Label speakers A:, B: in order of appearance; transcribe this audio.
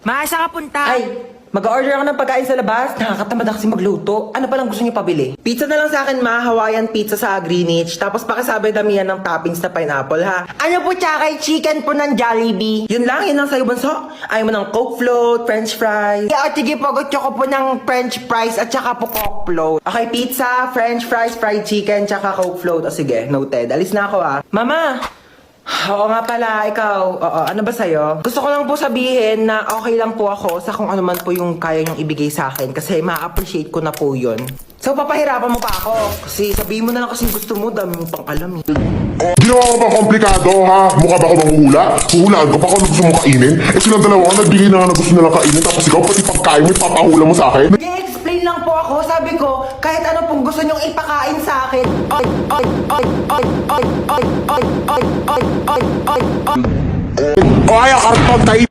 A: Maasa ka punta?
B: Ay, mag-order ako ng pagkain sa labas. Nakakatamad na kasi magluto. Ano palang gusto niyo pabili? Pizza na lang sa akin, ma. Hawaiian pizza sa Greenwich. Tapos pakisabi damihan ng toppings na pineapple, ha?
A: Ano po tsaka chicken po ng Jollibee?
B: Yun lang sa'yo, bunso. Ayaw mo ng Coke float, French fries.
A: Yeah, sige po, gusto ko po ng french fries at saka po coke float.
B: Okay, pizza, French fries, fried chicken, tsaka Coke float. O sige, noted. Alis na ako, ha? Mama! Oo nga pala, ikaw. Oo, ano ba sa'yo? Gusto ko lang po sabihin na okay lang po ako sa kung ano man po yung kaya niyong ibigay sa akin kasi ma-appreciate ko na po yun. So, papahirapan mo pa ako. Kasi sabihin mo na lang kasi gusto mo, dami mo pang alam eh.
C: Ginawa ko ba komplikado, ha? Mukha ba ako manghuhula? Huhulaan ko pa kung ano gusto mo kainin? Eh silang dalawa ka, nagbigay na nga na gusto nilang kainin, tapos ikaw pati pagkain mo, ipapahula mo sa akin?
B: Nag-explain lang po ako. Sabi ko, kahit ano pong gusto niyong ipakain sa akin. Ay, ay, ay, ay, ay, ay, ay, ay, ay, ay, ay, ay.
C: O ay, karton tayo,